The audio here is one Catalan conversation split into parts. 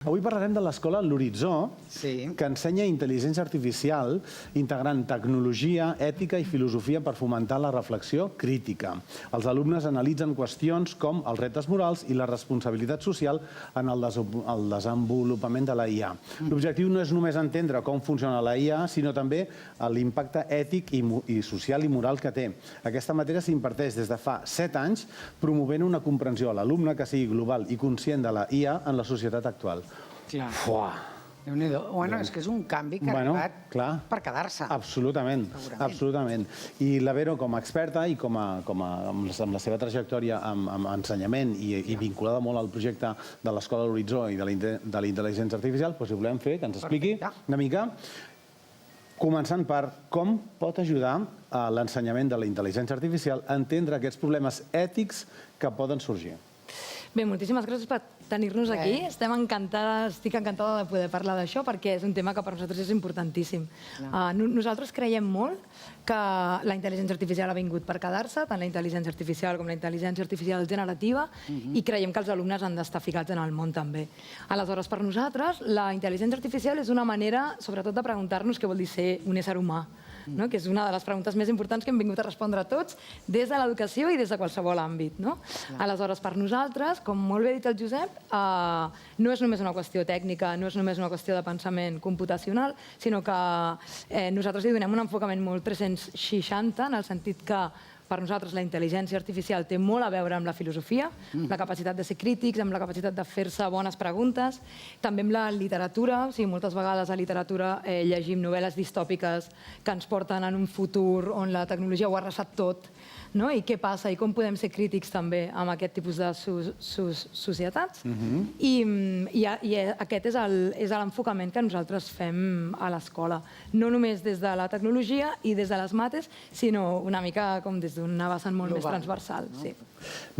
Avui parlarem de l'escola L'Horitzó, Sí. que ensenya intel·ligència artificial integrant tecnologia, ètica i filosofia per fomentar la reflexió crítica. Els alumnes analitzen qüestions com els reptes morals i la responsabilitat social en el desenvolupament de la IA. L'objectiu no és només entendre com funciona la IA, sinó també l'impacte ètic i social i moral que té. Aquesta matèria s'imparteix des de fa 7 anys, promovent una comprensió a l'alumne que sigui global i conscient de la IA en la societat actual. Clar. Fuà! Déu-n'hi-do. Bueno, és que és un canvi que ha arribat per quedar-se. Absolutament, absolutament. I la Vero, com a experta i amb la seva trajectòria en ensenyament i vinculada molt al projecte de l'Escola L'Horitzó i de la intel·ligència artificial, doncs ho volem fer, que ens expliqui una mica, començant per com pot ajudar a l'ensenyament de la intel·ligència artificial a entendre aquests problemes ètics que poden sorgir. Bé, moltíssimes gràcies per tenir-nos aquí. Estic encantada de poder parlar d'això perquè és un tema que per nosaltres és importantíssim. Nosaltres creiem molt que la intel·ligència artificial ha vingut per quedar-se, tant la intel·ligència artificial com la intel·ligència artificial generativa, i creiem que els alumnes han d'estar ficats en el món també. Aleshores, per nosaltres, la intel·ligència artificial és una manera, sobretot, de preguntar-nos què vol dir ser un ésser humà, que és una de les preguntes més importants que hem vingut a respondre tots des de l'educació i des de qualsevol àmbit. Aleshores, per nosaltres, com molt bé ha dit el Josep, no és només una qüestió tècnica, no és només una qüestió de pensament computacional, sinó que nosaltres li donem un enfocament molt 360, en el sentit que per nosaltres la intel·ligència artificial té molt a veure amb la filosofia, la capacitat de ser crítics, amb la capacitat de fer-se bones preguntes, també amb la literatura. Moltes vegades a literatura llegim novel·les distòpiques que ens porten en un futur on la tecnologia ho ha arrasat tot, i què passa i com podem ser crítics també amb aquest tipus de societats. I aquest és l'enfocament que nosaltres fem a l'escola. No només des de la tecnologia i des de les mates, sinó una mica com des d'una vessant molt més transversal.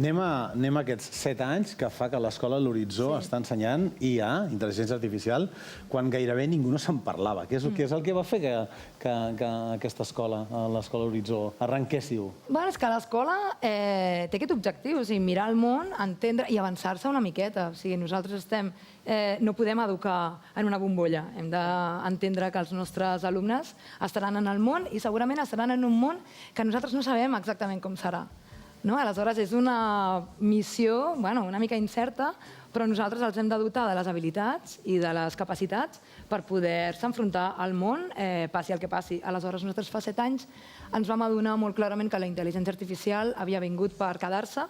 Anem a aquests 7 anys que fa que l'escola L'Horitzó està ensenyant IA, intel·ligència artificial, quan gairebé ningú no se'n parlava. Què és el que va fer que aquesta escola, l'escola L'Horitzó, arrenquéssiu? És que l'escola té aquest objectiu, mirar el món, entendre i avançar-se una miqueta. Nosaltres no podem educar en una bombolla. Hem d'entendre que els nostres alumnes estaran en el món i segurament estaran en un món que nosaltres no sabem exactament com serà. Aleshores, és una missió una mica incerta, però nosaltres els hem de dotar de les habilitats i de les capacitats per poder-se enfrontar al món, passi el que passi. Aleshores, nosaltres fa 7 anys ens vam adonar molt clarament que la intel·ligència artificial havia vingut per quedar-se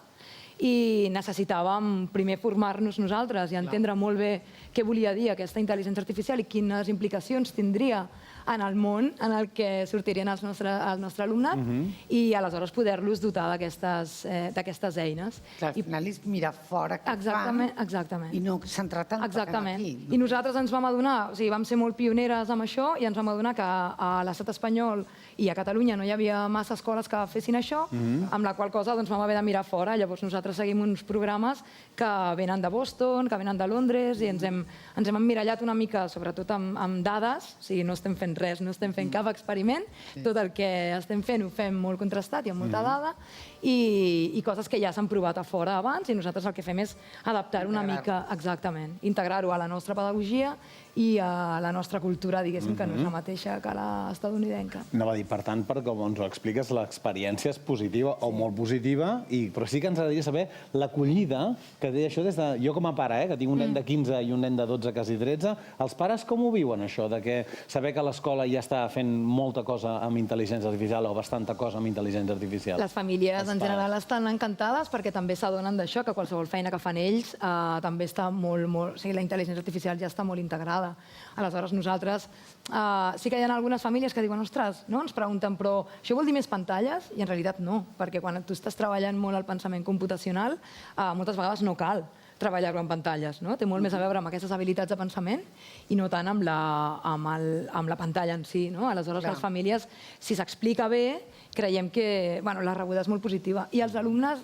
i necessitàvem primer formar-nos nosaltres i entendre molt bé què volia dir aquesta intel·ligència artificial i quines implicacions tindria en el món en el que sortirien el nostre alumnat i aleshores poder-los dotar d'aquestes eines. Al final és mirar fora què fan i no centrar tant aquí. I nosaltres ens vam adonar, vam ser molt pioneres amb això i ens vam adonar que a l'estat espanyol i a Catalunya no hi havia massa escoles que fessin això, amb la qual cosa vam haver de mirar fora. Llavors nosaltres seguim uns programes que venen de Boston, que venen de Londres i ens hem emmirallat una mica, sobretot amb dades, no estem fent res, no estem fent cap experiment, tot el que estem fent ho fem molt contrastat i amb molta dada i coses que ja s'han provat a fora abans i nosaltres el que fem és adaptar-ho una mica, exactament, integrar-ho a la nostra pedagogia i a la nostra cultura, diguéssim, que no és la mateixa que l'estadounidenca. Anava a dir, per tant, com ens ho expliques, l'experiència és positiva o molt positiva, però sí que ens agradaria saber l'acollida que té això des de... Jo com a pare, que tinc un nen de 15 i un nen de 12, quasi 13, els pares com ho viuen, això, de saber que l'escola ja està fent molta cosa amb intel·ligència artificial o bastanta cosa amb intel·ligència artificial? Les famílies en general estan encantades perquè també s'adonen d'això, que qualsevol feina que fan ells també està molt... La intel·ligència artificial ja està molt integrada. Aleshores, nosaltres sí que hi ha algunes famílies que diuen ostres, ens pregunten, però això vol dir més pantalles? I en realitat no, perquè quan tu estàs treballant molt el pensament computacional, moltes vegades no cal treballar-ho en pantalles. Té molt més a veure amb aquestes habilitats de pensament i no tant amb la pantalla en si. Aleshores, les famílies, si s'explica bé, creiem que la rebuda és molt positiva. I els alumnes,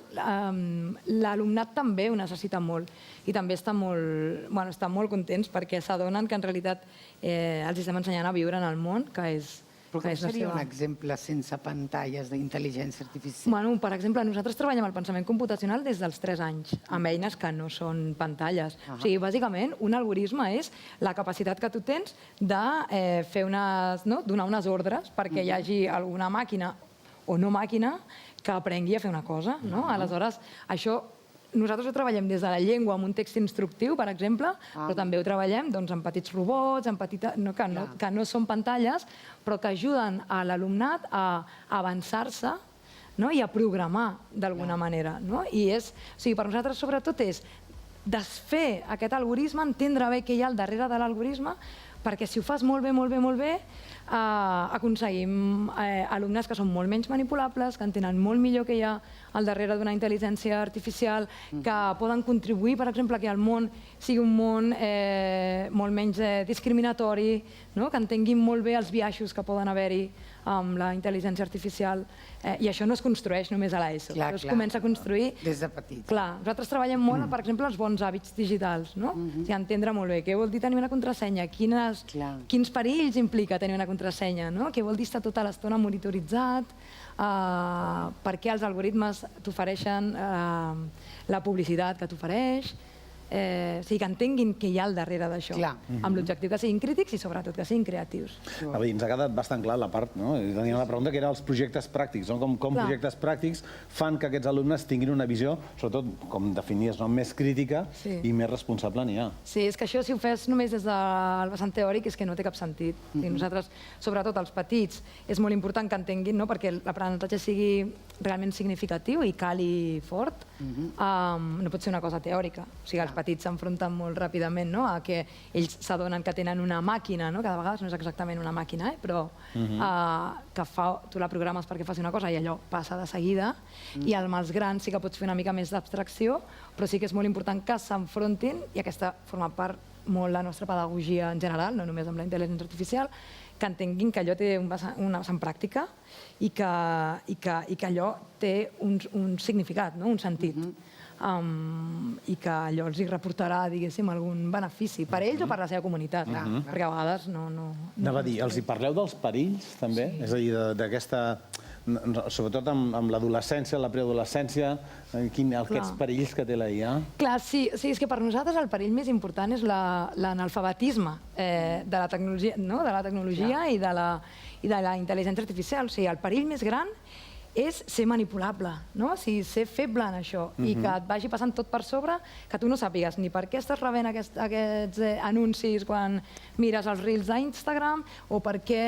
l'alumnat també ho necessita molt i també estan molt contents perquè s'adonen que en realitat els estem ensenyant a viure en el món, que és Però com seria un exemple sense pantalles d'intel·ligència artificial? Bueno, per exemple, nosaltres treballem el pensament computacional des dels 3 anys, amb eines que no són pantalles. O sigui, bàsicament, un algoritme és la capacitat que tu tens de donar unes ordres perquè hi hagi alguna màquina o no màquina que aprengui a fer una cosa. Aleshores, això nosaltres ho treballem des de la llengua amb un text instructiu, per exemple, però també ho treballem amb petits robots, que no són pantalles, però que ajuden a l'alumnat a avançar-se i a programar d'alguna manera. I per nosaltres, sobretot, és desfer aquest algoritme, entendre bé què hi ha al darrere de l'algoritme, perquè si ho fas molt bé, molt bé, molt bé, aconseguim alumnes que són molt menys manipulables, que entenen molt millor què hi ha al darrere d'una intel·ligència artificial, que poden contribuir, per exemple, que el món sigui un món molt menys discriminatori, que entenguin molt bé els biaixos que poden haver-hi amb la intel·ligència artificial. I això no es construeix només a l'ESO, es comença a construir des de petit. Clar, nosaltres treballem molt, per exemple, els bons hàbits digitals, entendre molt bé què vol dir tenir una contrasenya, quins perills implica tenir una contrasenya, què vol dir estar tota l'estona monitoritzat, per què els algoritmes t'ofereixen la publicitat que t'ofereix, o sigui, que entenguin què hi ha al darrere d'això, amb l'objectiu que siguin crítics i sobretot que siguin creatius. Ens ha quedat bastant clar la part, tenia la pregunta que eren els projectes pràctics, com projectes pràctics fan que aquests alumnes tinguin una visió, sobretot, com definies, més crítica i més responsable n'hi ha. Sí, és que això si ho fes només des del vessant teòric és que no té cap sentit. Nosaltres, sobretot els petits, és molt important que entenguin, perquè l'aprenentatge sigui realment significatiu i cali fort, no pot ser una cosa teòrica. O sigui, els petits s'enfronten molt ràpidament a que ells s'adonen que tenen una màquina, que de vegades no és exactament una màquina, però que tu la programes perquè faci una cosa i allò passa de seguida, i amb els grans sí que pots fer una mica més d'abstracció, però sí que és molt important que s'enfrontin, i aquesta forma part molt la nostra pedagogia en general, no només amb la intel·ligència artificial, que entenguin que allò té una vessant pràctica i que allò té un significat, un sentit. I que allò els hi reportarà, diguéssim, algun benefici per ells o per la seva comunitat, perquè a vegades no... Anava a dir, els hi parleu dels perills, també? És a dir, d'aquesta... sobretot amb l'adolescència, la preadolescència, aquests perills que té la IA? Clar, sí, és que per nosaltres el perill més important és l'analfabetisme de la tecnologia i de la intel·ligència artificial. O sigui, el perill més gran és ser manipulable, ser feble en això i que et vagi passant tot per sobre, que tu no sàpigues ni per què estàs rebent aquests anuncis quan mires els reels d'Instagram o per què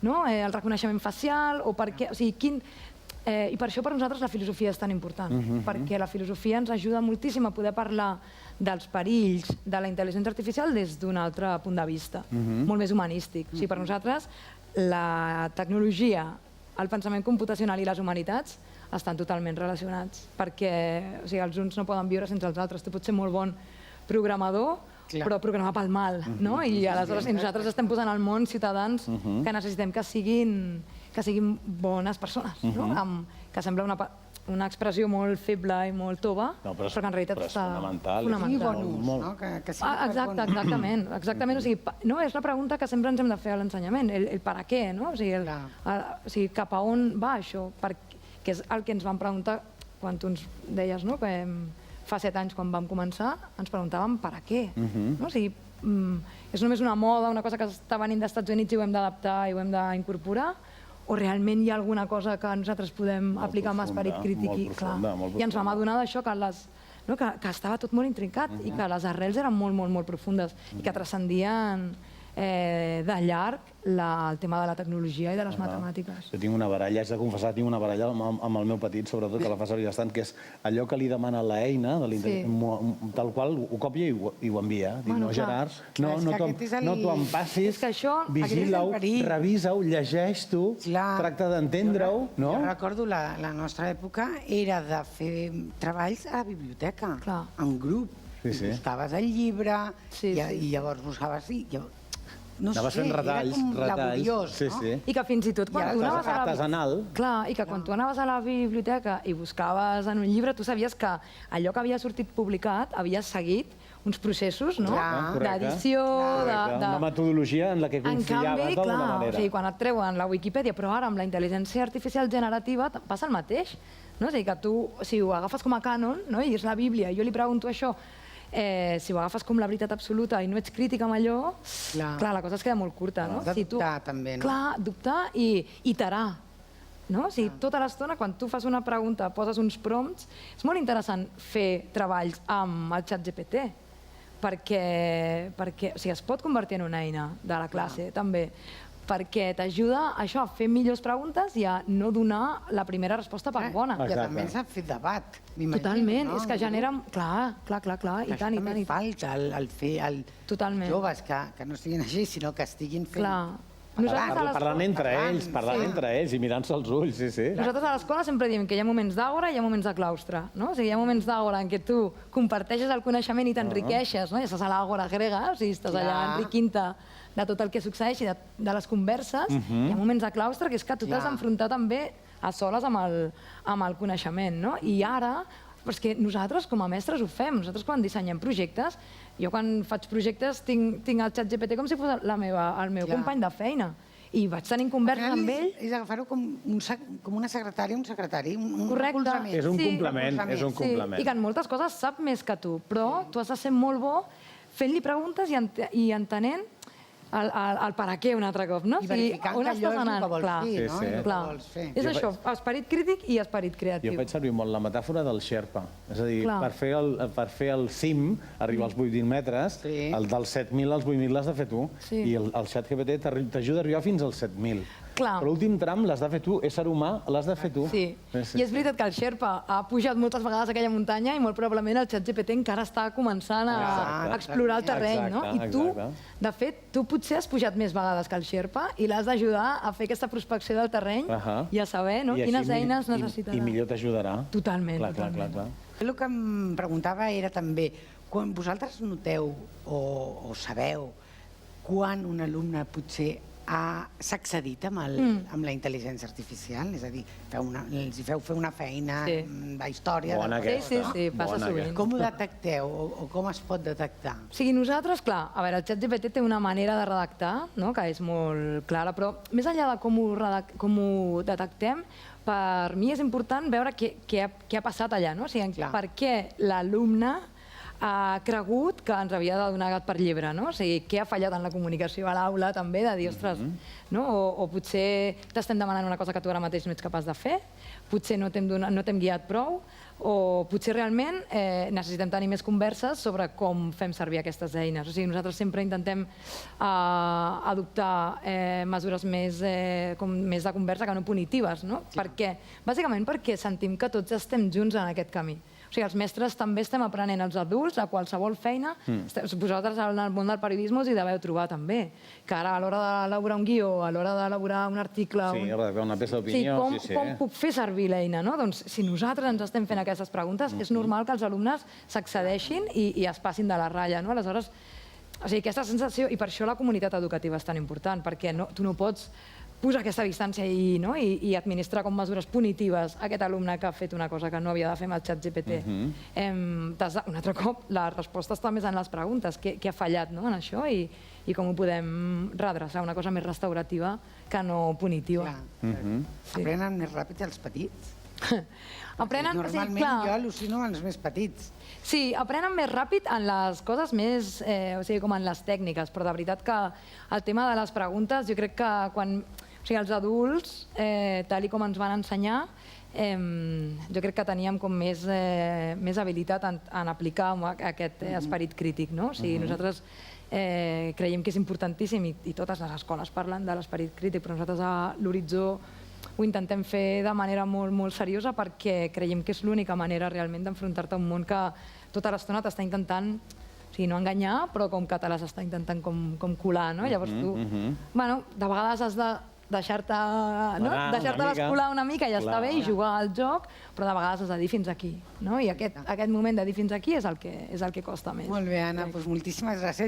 el reconeixement facial o per què... I per això per nosaltres la filosofia és tan important, perquè la filosofia ens ajuda moltíssim a poder parlar dels perills de la intel·ligència artificial des d'un altre punt de vista, molt més humanístic. O sigui, per nosaltres la tecnologia, el pensament computacional i les humanitats estan totalment relacionats, perquè els uns no poden viure sense els altres. Tu pots ser molt bon programador, però programar pel mal, i aleshores nosaltres estem posant al món ciutadans que necessitem que siguin bones persones, que sembla una expressió molt feble i molt tova, però que en realitat està fonamental. I bon ús, que sigui exactament. És la pregunta que sempre ens hem de fer a l'ensenyament, el per a què, o sigui, cap a on va això, que és el que ens van preguntar quan tu ens deies que fa 7 anys quan vam començar, ens preguntàvem per a què. O sigui, és només una moda, una cosa que està venint dels Estats Units i ho hem d'adaptar i ho hem d'incorporar, o realment hi ha alguna cosa que nosaltres podem aplicar amb esperit crític i ens vam adonar d'això, que estava tot molt intrincat i que les arrels eren molt, molt, molt profundes i que transcendien de llarg el tema de la tecnologia i de les matemàtiques. Jo tinc una baralla, haig de confessar, tinc una baralla amb el meu petit, sobretot, que la fa servir bastant, que és allò que li demana l'eina, tal qual ho copia i ho envia. Dic, no, Gerard, no t'ho empassis, vigila-ho, revisa-ho, llegeix-ho, tracta d'entendre-ho. Jo recordo la nostra època era de fer treballs a la biblioteca, en grup. Buscaves el llibre i llavors buscaves... No sé, era com laboriós, no? I que fins i tot quan tu anaves a artesanal... Clar, i que quan tu anaves a la biblioteca i buscaves en un llibre, tu sabies que allò que havia sortit publicat havia seguit uns processos, no? Correcte. D'edició, Una metodologia en la que confiaves d'alguna manera. O sigui, quan et treuen la Wikipedia, però ara amb la intel·ligència artificial generativa passa el mateix. No? És a dir, que tu, si ho agafes com a cànon, no? I és la Bíblia, i jo li pregunto això, si ho agafes com la veritat absoluta i no ets crític amb allò, clar, la cosa es queda molt curta. Has de dubtar, també, no? Clar, dubtar i iterar. No? O sigui, tota l'estona, quan tu fas una pregunta, poses uns prompts, és molt interessant fer treballs amb el ChatGPT, perquè o sigui, es pot convertir en una eina de la classe, també, perquè t'ajuda això, a fer millors preguntes i a no donar la primera resposta per bona. I també s'ha fet debat, m'imagino. Totalment, és que genera... Clar, i tant, i tant. També falta el fer joves que no estiguin així, sinó que estiguin fent... Parlant entre ells i mirant-se als ulls, sí. Nosaltres a l'escola sempre diem que hi ha moments d'àgora i hi ha moments de claustre, no? O sigui, hi ha moments d'àgora en què tu comparteixes el coneixement i t'enriqueixes, no? I estàs a l'àgora grega, o sigui, estàs allà enriquint-te de tot el que succeeix i de les converses. Hi ha moments de claustre que és que tu t'has d'enfrontar també a soles amb el coneixement, no? I ara, però és que nosaltres com a mestres ho fem, nosaltres quan dissenyem projectes, jo quan faig projectes tinc el ChatGPT com si fos el meu company de feina i vaig tenint converses amb ell. És agafar-ho com una secretària, un secretari, un recolzament. És un complement, és un complement. I que en moltes coses sap més que tu, però tu has de ser molt bo fent-li preguntes i entenent el per a què un altre cop, no? I verificant que allò és el que vols fer, no? És això, esperit crític i esperit creatiu. Jo faig servir molt la metàfora del Sherpa. És a dir, per fer el cim, arribar als 8.000 metres, el dels 7.000 als 8.000 l'has de fer tu. I el ChatGPT t'ajuda a arribar fins als 7.000. Però l'últim tram l'has de fer tu, ésser humà, l'has de fer tu. Sí, i és veritat que el Sherpa ha pujat moltes vegades aquella muntanya i molt probablement el ChatGPT encara està començant a explorar el terreny, no? I tu, de fet, tu potser has pujat més vegades que el Sherpa i l'has d'ajudar a fer aquesta prospecció del terreny i a saber quines eines necessitarà. I millor t'ajudarà. Totalment. El que em preguntava era també, quan vosaltres noteu o sabeu quan un alumne potser s'ha excedit amb la intel·ligència artificial? És a dir, els feu fer una feina d'història... Bona aquesta. Sí, passa sovint. Com ho detecteu o com es pot detectar? O sigui, nosaltres, clar, a veure, el ChatGPT té una manera de redactar, que és molt clara, però més enllà de com ho detectem, per mi és important veure què ha passat allà, no? O sigui, per què l'alumne ha cregut que ens havia de donar gat per llebre, no? O sigui, què ha fallat en la comunicació a l'aula, també, de dir, ostres, no? O potser t'estem demanant una cosa que tu ara mateix no ets capaç de fer, potser no t'hem guiat prou, o potser realment necessitem tenir més converses sobre com fem servir aquestes eines. O sigui, nosaltres sempre intentem adoptar mesures més de conversa que no punitives, no? Per què? Bàsicament perquè sentim que tots estem junts en aquest camí. O sigui, els mestres també estem aprenent, els adults, a qualsevol feina. Vosaltres en el món del periodisme us hi deveu trobar també, que ara a l'hora d'elaborar un guió, a l'hora d'elaborar un article... Sí, una peça d'opinió. Com puc fer servir l'eina, no? Doncs si nosaltres ens estem fent aquestes preguntes, és normal que els alumnes s'accedeixin i es passin de la ratlla, no? Aleshores, o sigui, aquesta sensació, i per això la comunitat educativa és tan important, perquè tu no pots posar aquesta distància i administrar com mesures punitives a aquest alumne que ha fet una cosa que no havia de fer amb el ChatGPT. Un altre cop, la resposta està més en les preguntes, què ha fallat en això i com ho podem redreçar, una cosa més restaurativa que no punitiva. Aprenen més ràpid els petits? Normalment jo al·lucino amb els més petits. Sí, aprenen més ràpid en les coses més, o sigui, com en les tècniques, però de veritat que el tema de les preguntes, jo crec que quan... O sigui, els adults, tal com ens van ensenyar, jo crec que teníem com més habilitat en aplicar aquest esperit crític, no? O sigui, nosaltres creiem que és importantíssim i totes les escoles parlen de l'esperit crític, però nosaltres a l'Horitzó ho intentem fer de manera molt, molt seriosa perquè creiem que és l'única manera realment d'enfrontar-te a un món que tota l'estona t'està intentant, o sigui, no enganyar, però com que te les està intentant com colar, no? Llavors tu, bueno, de vegades has de deixar-te l'escolar una mica i està bé i jugar al joc, però de vegades has de dir fins aquí, no? I aquest moment de dir fins aquí és el que costa més. Molt bé, Anna, doncs moltíssimes gràcies.